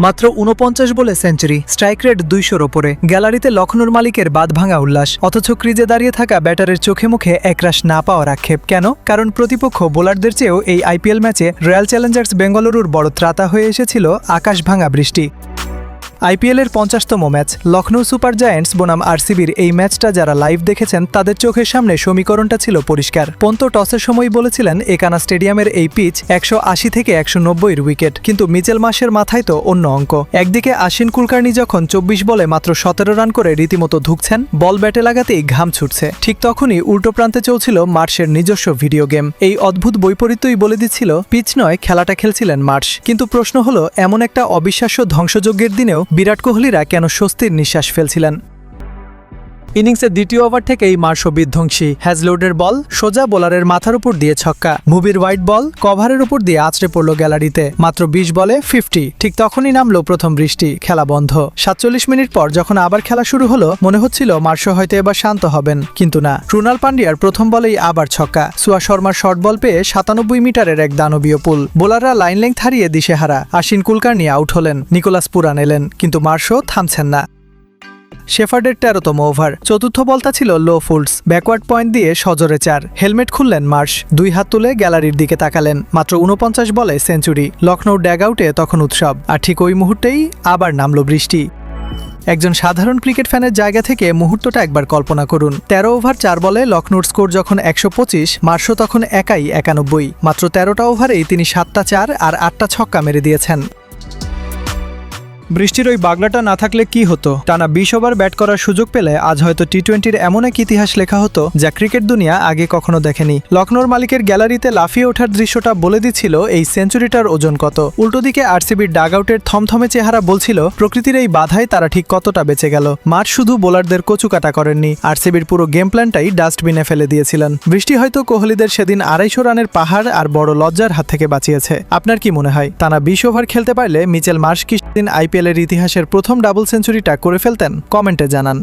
মাত্র ৪৯ বলে century, strike rate ২০০-র ওপরে। গ্যালারিতে লখনৌর মালিকের বাঁধভাঙা উল্লাস, অথচ ক্রিজে দাঁড়িয়ে থাকা ব্যাটারের চোখে মুখে একরাশ না পাওয়ার আক্ষেপ। কেন? কারণ প্রতিপক্ষ বোলারদের চেয়েও এই আইপিএল ম্যাচে রয়্যাল চ্যালেঞ্জার্স বেঙ্গালুরুর বড় ত্রাতা হয়ে এসেছিল আকাশ ভাঙা বৃষ্টি। আইপিএলের ৫০তম ম্যাচ লখনৌ সুপার জায়ান্টস বনাম আরসিবির এই ম্যাচটা যারা লাইভ দেখেছেন তাদের চোখের সামনে সমীকরণটা ছিল পরিষ্কার। পন্ত টসের সময় বলেছিলেন একানা স্টেডিয়ামের এই পিচ ১৮০ থেকে ১৯০-এর উইকেট, কিন্তু মিচেল মার্শের মাথায় তো অন্য অঙ্ক। একদিকে আশ্বিন কুলকার্নি যখন ২৪ বলে মাত্র ১৭ রান করে রীতিমতো ধুঁকছেন, বল ব্যাটে লাগাতেই ঘাম ছুটছে, ঠিক তখনই উল্টো প্রান্তে চলছিল মার্শের নিজস্ব ভিডিও গেম। এই অদ্ভুত বৈপরীত্যই বলে দিচ্ছিল পিচ নয়, খেলাটা খেলছিলেন মার্শ। কিন্তু প্রশ্ন হলো, এমন একটা অবিশ্বাস্য ধ্বংসযজ্ঞের দিনেও বিরাট কোহলিরা কেন স্বস্তির নিঃশ্বাস ফেলছিলেন? ইনিংসের দ্বিতীয় ওভার থেকেই মার্শ বিধ্বংসী। হ্যাজলোডের বল সোজা বোলারের মাথার উপর দিয়ে ছক্কা, মুভির হোয়াইট বল কভারের উপর দিয়ে আছড়ে পড়ল গ্যালারিতে। মাত্র ২০ বলে 50। ঠিক তখনই নামলো প্রথম বৃষ্টি, খেলা বন্ধ। ৪৭ মিনিট পর যখন আবার খেলা শুরু হলো, মনে হচ্ছিল মার্শ হয়তো এবার শান্ত হবেন, কিন্তু না। ক্রুনাল পান্ডিয়ার প্রথম বলেই আবার ছক্কা, সুয়া শর্মার শর্ট বল পেয়ে ৯৭ মিটারের এক দানবীয় পুল। বোলাররা লাইন লেংথ হারিয়ে দিশেহারা। আশ্বিন কুলকার্নি আউট হলেন, নিকোলাস পুরান এলেন, কিন্তু মার্শ থামছেন না। শেফার্ডের ১৩তম ওভার, চতুর্থ বলটা ছিল লো ফুলস, ব্যাকওয়ার্ড পয়েন্ট দিয়ে সজোরে ৪। হেলমেট খুললেন মার্শ, ২ হাত তুলে গ্যালারির দিকে তাকালেন। মাত্র ৪৯ বলে সেঞ্চুরি। লখনৌ ড্যাগআউটে তখন উৎসব, আর ঠিক ওই মুহূর্তেই আবার নামলো বৃষ্টি। একজন সাধারণ ক্রিকেট ফ্যানের জায়গা থেকে মুহূর্তটা একবার কল্পনা করুন। ১৩ ওভার ৪ বলে লখনৌর স্কোর যখন ১২৫, মার্শ তখন একাই ৯১। মাত্র ১৩টা ওভারেই তিনি ৭টা ৪ আর ৮টা ছক্কা মেরে দিয়েছেন। বৃষ্টির ওই বাগলাটা না থাকলে কি হতো? টানা ২০ ওভার ব্যাট করার সুযোগ পেলে আজ হয়তো টি-20-র এমন এক ইতিহাস লেখা হতো যা ক্রিকেট দুনিয়া আগে কখনো দেখেনি। লখনৌর মালিকের গ্যালারিতে লাফিয়ে ওঠার দৃশ্যটা বলে দিচ্ছিল এই সেঞ্চুরিটার ওজন কত। উল্টো দিকে আরসিবির ডাগআউটের থমথমে চেহারা বলছিল প্রকৃতির এই বাধায় তারা ঠিক কতটা বেঁচে গেল। মাঠ শুধু বোলারদের কচুকাটা করেননি, আরসিবির পুরো গেম প্ল্যানটাই ডাস্টবিনে ফেলে দিয়েছিলেন। বৃষ্টি হয়তো কোহলিদের সেদিন ২৫০ রানের পাহাড় আর বড় লজ্জার হাত থেকে বাঁচিয়েছে। আপনার কি মনে হয়, টানা ২০ ওভার খেলতে পারলে মিচেল মার্শ কি সেদিন আইপিএলের ইতিহাসের প্রথম ডাবল সেঞ্চুরিটা করে ফেলতেন? কমেন্টে জানান।